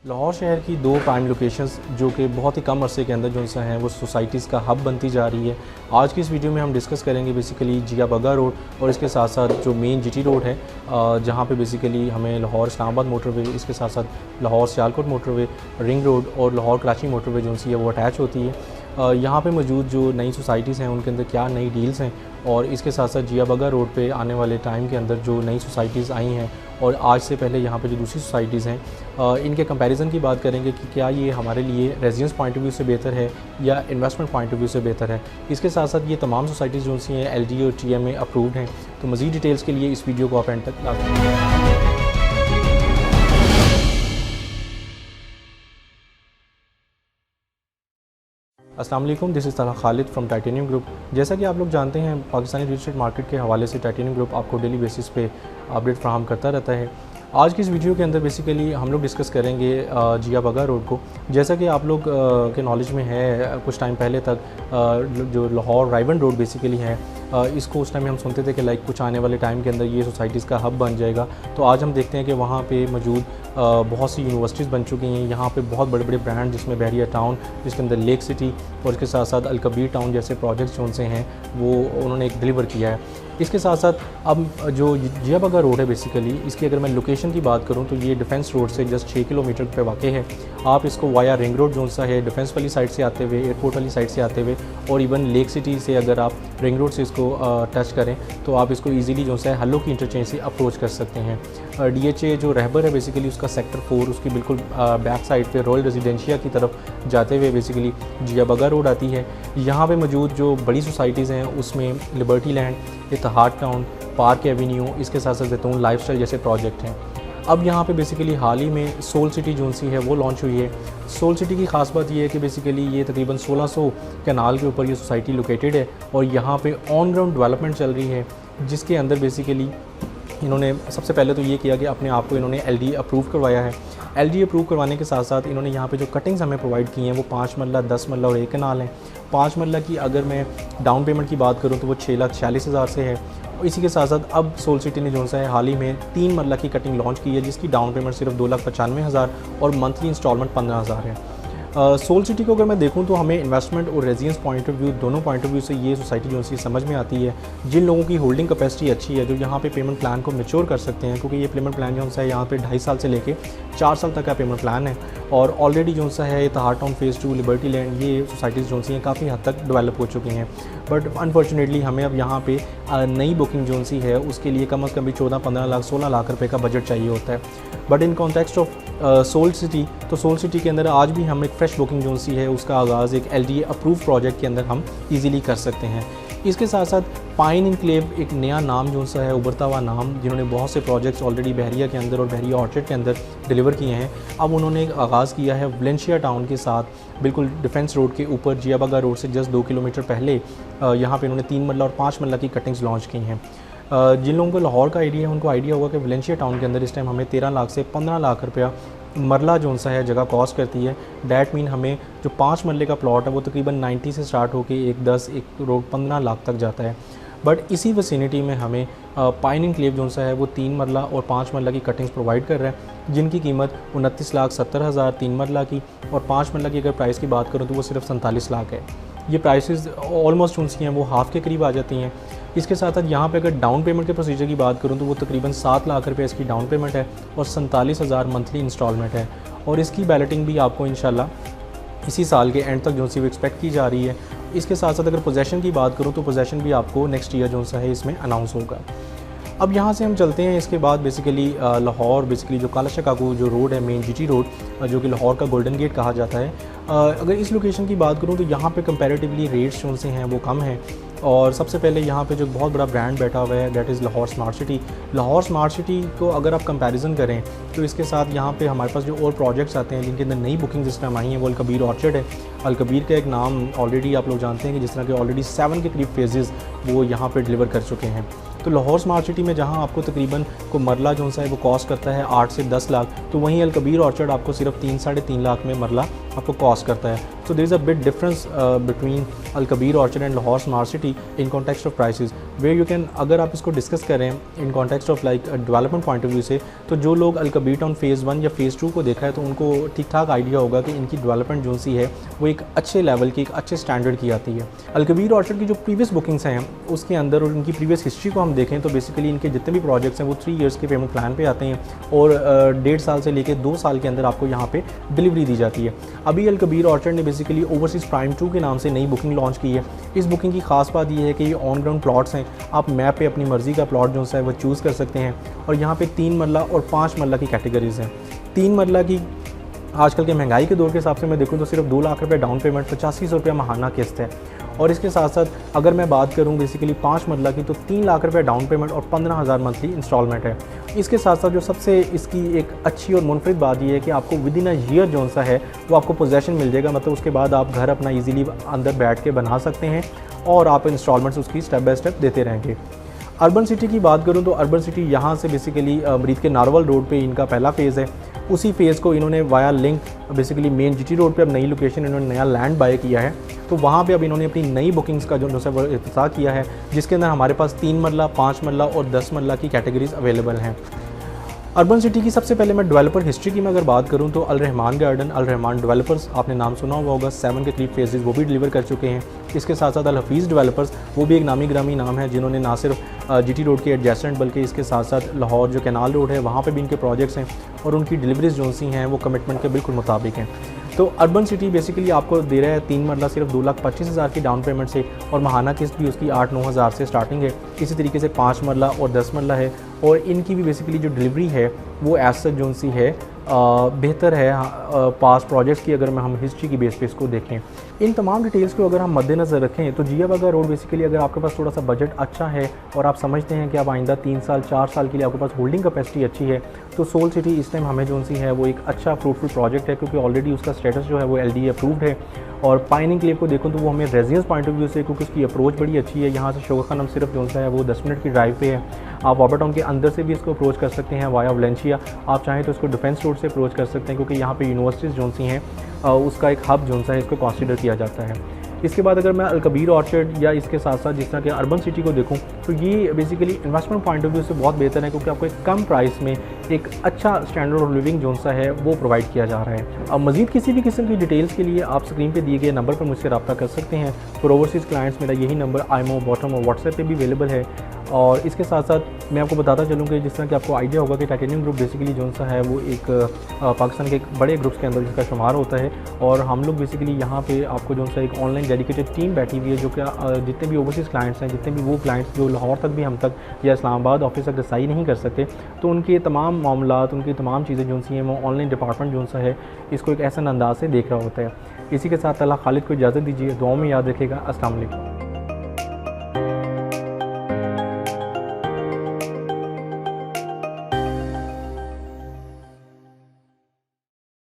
लाहौर शहर की दो प्राइम लोकेशंस जो कि बहुत ही कम अरसे के अंदर जो हैं वो सोसाइटीज़ का हब बनती जा रही है। आज की इस वीडियो में हम डिस्कस करेंगे बेसिकली जिया बग्गा रोड और इसके साथ साथ जो मेन जीटी रोड है, जहाँ पे बेसिकली हमें लाहौर इस्लामाबाद मोटरवे, इसके साथ साथ Lahore Sialkot motorway, ring road और लाहौर कराची मोटरवे जो सी है वो अटैच होती है। यहाँ पे मौजूद जो नई सोसाइटीज़ हैं उनके अंदर क्या नई डील्स हैं और इसके साथ साथ जिया बग्गा रोड पे आने वाले टाइम के अंदर जो नई सोसाइटीज़ आई हैं और आज से पहले यहाँ पे जो दूसरी सोसाइटीज़ हैं, इनके कंपैरिजन की बात करेंगे कि क्या ये हमारे लिए रेजिडेंस पॉइंट ऑफ व्यू से बेहतर है या इन्वेस्टमेंट पॉइंट ऑफ व्यू से बेहतर है। इसके साथ साथ ये तमाम सोसाइटीज़ जो सी हैं LD और TMA अप्रूव्ड हैं। तो मज़ीद डिटेल्स के लिए इस वीडियो को आप एंड तक लाजमी। अस्सलाम वालेकुम, this is Talha Khalid from titanium group. जैसा कि आप लोग जानते हैं, पाकिस्तानी रियल एस्टेट मार्केट के हवाले से टाइटेनियम ग्रुप आपको डेली बेसिस पे अपडेट फ्राहम करता रहता है। आज की इस वीडियो के अंदर बेसिकली हम लोग डिस्कस करेंगे जिया बग्गा रोड को। जैसा कि आप लोग के नॉलेज में है, कुछ टाइम पहले तक जो लाहौर राइवन रोड बेसिकली है, इसको उस टाइम में हम सुनते थे कि लाइक कुछ आने वाले टाइम के अंदर ये सोसाइटीज़ का हब बन जाएगा। तो आज हम देखते हैं कि वहाँ पे मौजूद बहुत सी यूनिवर्सिटीज़ बन चुकी हैं। यहाँ पे बहुत बड़े बड़े ब्रांड, जिसमें बहरिया टाउन, जिसके अंदर लेक सिटी और इसके साथ साथ अलकबीर टाउन जैसे प्रोजेक्ट्स जो से हैं वो उन्होंने एक डिलीवर किया है। इसके साथ साथ अब जो जिया बग्गा रोड है बेसिकली, इसकी अगर मैं लोकेशन की बात करूं तो ये डिफेंस रोड से जस्ट 6 किलोमीटर पे वाक़ है। आप इसको वाया रिंग रोड जो सा है डिफेंस वाली साइड से आते हुए, एयरपोर्ट वाली साइड से आते हुए और इवन लेक सिटी से अगर आप रिंग रोड से इसको टच करें तो आप इसको ईज़िली जो सा है हल्लो की इंटरचेंज से अप्रोच कर सकते हैं। DHA जो रहबर है बेसिकली उसका सेक्टर 4, उसकी बिल्कुल बैक साइड पे रॉयल रेजिडेंशिया की तरफ जाते हुए बेसिकली जिया बग्गा रोड आती है। यहाँ पे मौजूद जो बड़ी सोसाइटीज़ हैं उसमें Liberty Land, Ittehad Town, Park Avenue, इसके साथ साथ जैतून लाइफस्टाइल जैसे प्रोजेक्ट हैं। अब यहाँ पे बेसिकली हाल ही में सोल सिटी जो सी है वो लॉन्च हुई है। सोल सिटी की ख़ास बात ये है कि बेसिकली ये तकरीबन 1600 कैनाल के ऊपर ये सोसाइटी लोकेटेड है और यहाँ पे ऑन ग्राउंड डेवलपमेंट चल रही है, जिसके अंदर बेसिकली इन्होंने सबसे पहले तो ये किया कि अपने आप को इन्होंने LD अप्रूव करवाया है। LD अप्रूव करवाने के साथ साथ इन्होंने यहाँ पे जो कटिंग्स हमें प्रोवाइड की हैं वो 5 मरला, 10 मरला और 1 कनाल हैं। 5 मरला की अगर मैं डाउन पेमेंट की बात करूँ तो वो 6,46,000 से है। इसी के साथ साथ अब सोल सिटी ने जो सा है हाल ही में 3 मरला की कटिंग लॉन्च की है, जिसकी डाउन पेमेंट सिर्फ 2,95,000 और मंथली इंस्टॉलमेंट 15,000 है। सोल सिटी को अगर मैं देखूं तो हमें इन्वेस्टमेंट और रेजिडेंस पॉइंट ऑफ व्यू, दोनों पॉइंट ऑफ व्यू से ये सोसाइटी जो सी समझ में आती है। जिन लोगों की होल्डिंग कैपेसिटी अच्छी है, जो यहाँ पे पेमेंट प्लान को मैच्योर कर सकते हैं, क्योंकि ये पेमेंट प्लान जो सा है यहाँ पे 2.5 साल से लेके 4 साल तक का पेमेंट प्लान है और ऑलरेडी जो सा है इत्तेहाद टाउन फेज़ 2, लिबर्टी लैंड, ये सोसाइटीज़ जो सी हैं काफ़ी हद तक डेवलप हो चुकी हैं। बट अनफॉर्चुनेटली हमें अब यहाँ पे नई बुकिंग जो सी है उसके लिए कम अज़ कम भी 14-15 लाख 16 लाख रुपए का बजट चाहिए होता है। But in context of soul city, तो सोल सिटी के अंदर आज भी हम एक फ़्रेश बुकिंग जो सी है उसका आगाज़ एक LDA अप्रूव प्रोजेक्ट के अंदर हम इजीली कर सकते हैं। इसके साथ साथ पाइन इनक्लेव एक नया नाम जो सा है, उभरता हुआ नाम, जिन्होंने बहुत से प्रोजेक्ट्स ऑलरेडी बहरिया के अंदर और बहरिया ऑर्चर्ड के अंदर डिलीवर किए हैं। अब उन्होंने एक आगाज़ किया है वलेंशिया टाउन के साथ, बिल्कुल डिफेंस रोड के ऊपर जिया बग्गा रोड से जस्ट 2 किलोमीटर पहले यहाँ पे उन्होंने 3 मरला और 5 मरला की कटिंग्स लॉन्च की हैं। जिन लोगों को लाहौर का आइडिया है उनको आइडिया होगा कि वलेंशिया टाउन के अंदर इस टाइम हमें 13 लाख से 15 लाख रुपया मरला जो सा है जगह कॉस्ट करती है। डैट मीन हमें जो 5 मरले का प्लॉट है वो तकरीबन 90 से स्टार्ट होकर 1-10, 1-15 लाख तक जाता है। बट इसी विसिनिटी में हमें पाइन इनक्लेव जो सा है वो 3 मरला और 5 मरला की कटिंग्स प्रोवाइड कर रहा है, जिनकी कीमत 29,70,000 3 मरला की, और 5 मरला की अगर प्राइस की बात करूँ तो वो सिर्फ 47 लाख है। ये प्राइसेस ऑलमोस्ट जो सी हैं वो हाफ़ के करीब आ जाती हैं। इसके साथ साथ यहाँ पे अगर डाउन पेमेंट के प्रोसीजर की बात करूँ तो वो तकरीबन 7 लाख रुपये इसकी डाउन पेमेंट है और 47,000 मंथली इंस्टॉलमेंट है। और इसकी बैलेटिंग भी आपको इंशाल्लाह इसी साल के एंड तक जो सी वो एक्सपेक्ट की जा रही है। इसके साथ साथ अगर पोजेसन की बात करूँ तो पोजेसन भी आपको नेक्स्ट ईयर जो सा है इसमें अनाउंस होगा। अब यहाँ से हम चलते हैं इसके बाद बेसिकली लाहौर, बेसिकली जो काला शकाकू जो रोड है, मेन GT रोड, जो कि लाहौर का गोल्डन गेट कहा जाता है। अगर इस लोकेशन की बात करूँ तो यहाँ पे कंपैरेटिवली रेट्स जो से हैं वो कम हैं। और सबसे पहले यहाँ पे जो बहुत बड़ा ब्रांड बैठा हुआ है that is Lahore smart city. Lahore smart city को अगर आप कंपैरिजन करें तो इसके साथ यहाँ पे हमारे पास जो और प्रोजेक्ट्स आते हैं जिनके अंदर नई बुकिंग जिस टाइम आई हैं वो अलकबीर ऑर्चर्ड है। अलकबीर का एक नाम ऑलरेडी आप लोग जानते हैं कि जिस तरह के ऑलरेडी 7 के करीब फेजेज़ वो यहाँ पे डिलीवर कर चुके हैं। तो लाहौर स्मार्ट सिटी में जहाँ आपको तकरीबन को मरला जो सा है वो कॉस्ट करता है 8 से 10 लाख, तो वहीं अलकबीर ऑर्चर्ड आपको सिर्फ 3-3.5 लाख में मरला आपको कॉस्ट करता है। So there is a big difference between Alkabir orchard and Lahore smart city in context of prices. Way you can, अगर आप इसको डिस्कस करें in context of like development point of view से, तो जो लोग अल-कबीर टाउन फ़ेज़ 1 या फ़ेज़ 2 को देखा है तो उनको ठीक ठाक आइडिया होगा कि इनकी डेवलपमेंट जो सी है वो एक अच्छे लेवल की, एक अच्छे स्टैंडर्ड की आती है। अल-कबीर ऑर्चर्ड की जो प्रीवियस बुकिंग्स हैं उसके अंदर और इनकी प्रीवियस हिस्ट्री को हम देखें तो बेसिकली इनके जितने भी प्रोजेक्ट्स हैं वो 3 ईयर्स के पेमेंट प्लान पे आते हैं और 1.5 साल से लेकर 2 साल के अंदर आपको यहाँ पे डिलीवरी दी जाती है। अभी अल-कबीर ऑर्चर्ड ने बेसिकली ओवरसीज़ प्राइम 2 के नाम से नई बुकिंग लॉन्च की है। इस बुकिंग की खास बात ये है कि ये ऑन ग्राउंड प्लॉट्स हैं, आप मैप पे अपनी मर्ज़ी का प्लॉट जो है वो चूज़ कर सकते हैं और यहाँ पे 3 मरला और 5 मरला की कैटेगरीज़ हैं। 3 मरला की आजकल के महंगाई के दौर के हिसाब से मैं देखूँ तो सिर्फ 2 लाख रुपये डाउन पेमेंट, 8500 रुपये माहाना किस्त है। और इसके साथ साथ अगर मैं बात करूँ बेसिकली 5 मरला की तो 3 लाख रुपये डाउन पेमेंट और 15,000 मंथली इंस्टॉलमेंट है। इसके साथ साथ जो सबसे इसकी एक अच्छी और मुनफरिद बात ये है कि आपको विद इन अ ईयर जो सा है वो आपको पोजेसन मिल जाएगा, मतलब उसके बाद आप घर अपना ईजीली अंदर बैठ के बना सकते हैं और आप इंस्टॉलमेंट्स उसकी स्टेप बाय स्टेप देते रहेंगे। अर्बन सिटी की बात करूं तो अर्बन सिटी यहाँ से बेसिकली मरीद के नारवल रोड पे इनका पहला फ़ेज़ है। उसी फ़ेज़ को इन्होंने via link basically main GT road पे अब नई लोकेशन इन्होंने नया लैंड बाय किया है, तो वहाँ पे अब इन्होंने अपनी नई बुकिंग्स का जो है वो इफ्तिताह किया है, जिसके अंदर हमारे पास 3 मरला, 5 मरला और 10 मरला की कैटेगरीज़ अवेलेबल हैं। अर्बन सिटी की सबसे पहले मैं डेवलपर हिस्ट्री की मैं अगर बात करूं तो अल रहमान गार्डन, अल रहमान डेवलपर्स, आपने नाम सुना हुआ होगा, 7 के करीब फेजेस वो भी डिलीवर कर चुके हैं। इसके साथ साथ अल हफीज़ डेवलपर्स, वो भी एक नामी ग्रामी नाम है जिन्होंने ना सिर्फ जीटी रोड के एडजेसेंट बल्कि इसके साथ साथ लाहौर जो कैनाल रोड है वहाँ पे भी इनके प्रोजेक्ट्स हैं और उनकी डिलीवरीज जो सी हैं वो कमिटमेंट के बिल्कुल मुताबिक हैं। तो अर्बन सिटी बेसिकली आपको दे रहा है 3 मरला सिर्फ 2,25,000 की डाउन पेमेंट से और माहाना किस्त भी उसकी 8-9 हज़ार से स्टार्टिंग है। इसी तरीके से 5 मरला और 10 मरला है और इनकी भी बेसिकली जो डिलीवरी है वो एज जो सी है बेहतर है पास प्रोजेक्ट्स की। अगर हम हिस्ट्री की बेस पे इसको देखें, इन तमाम डिटेल्स को अगर हम मद्देनज़र रखें तो जिया बागा रोड बेसिकली अगर आपके पास थोड़ा सा बजट अच्छा है और आप समझते हैं कि आप आइंदा 3 साल 4 साल के लिए आपके पास होल्डिंग कैपेसिटी अच्छी है तो सोल सिटी इस टाइम हमें जो सी है वो एक अच्छा फ्रूटफुल प्रोजेक्ट है, क्योंकि ऑलरेडी उसका स्टेटस जो है वो LD अप्रूव्ड है। और पाइनिंग क्लेव को देखूँ तो वो हमें रेजिडेंस पॉइंट ऑफ व्यू से, क्योंकि उसकी अप्रोच बड़ी अच्छी है, यहाँ से शोगा खानम सिर्फ जो सा है वो 10 मिनट की ड्राइव पे है। आप वाबर टाउन के अंदर से भी इसको अप्रोच कर सकते हैं वाया वलेंशिया, आप चाहें तो इसको डिफेंस रोड से अप्रोच कर सकते हैं, क्योंकि यहाँ पे यूनिवर्सिटीज़ जो सी हैं उसका एक हब जो सा है इसको कंसीडर किया जाता है। इसके बाद अगर मैं अल-कबीर ऑर्चर्ड या इसके साथ साथ जिस तरह के अर्बन सिटी को देखूं तो ये basically investment point of view से बहुत बेहतर है, क्योंकि आपको एक कम प्राइस में एक अच्छा स्टैंडर्ड ऑफ लिविंग जोन सा है वो प्रोवाइड किया जा रहा है। अब मज़ीद किसी भी किस्म की डिटेल्स के लिए आप स्क्रीन पे दिए गए नंबर पर मुझसे रब्ता कर सकते हैं। फॉर ओवरसीज़ क्लाइंट्स मेरा यही नंबर IMO बॉटम और व्हाट्सएप पे भी अवेलेबल है। और इसके साथ साथ मैं आपको बताता चलूँ कि जिस तरह कि आपको आइडिया होगा कि टाइटेनियम ग्रुप बेसिकली जो सा है वो एक पाकिस्तान के एक बड़े ग्रुप्स के अंदर जिसका शुमार होता है और हम लोग बेसिकली यहाँ पे आपको जो सा एक ऑनलाइन डेडिकेटेड टीम बैठी हुई है जो कि जितने भी ओवरसीज़ क्लाइंट्स हैं, जितने भी वो क्लाइंट्स जो लाहौर तक भी हम तक या इस्लामाबाद ऑफिस तक रसाई नहीं कर सकते, तो उनके तमाम मामलात, उनकी तमाम चीज़ें जो सी हैं वो ऑनलाइन डिपार्टमेंट जो सा है इसको एक ऐसा अंदाज से देख रहा होता है। इसी के साथ अल्लाह खालिद को इजाज़त दीजिए, दुआओं में याद रखेगा। अस्सलाम वालेकुम।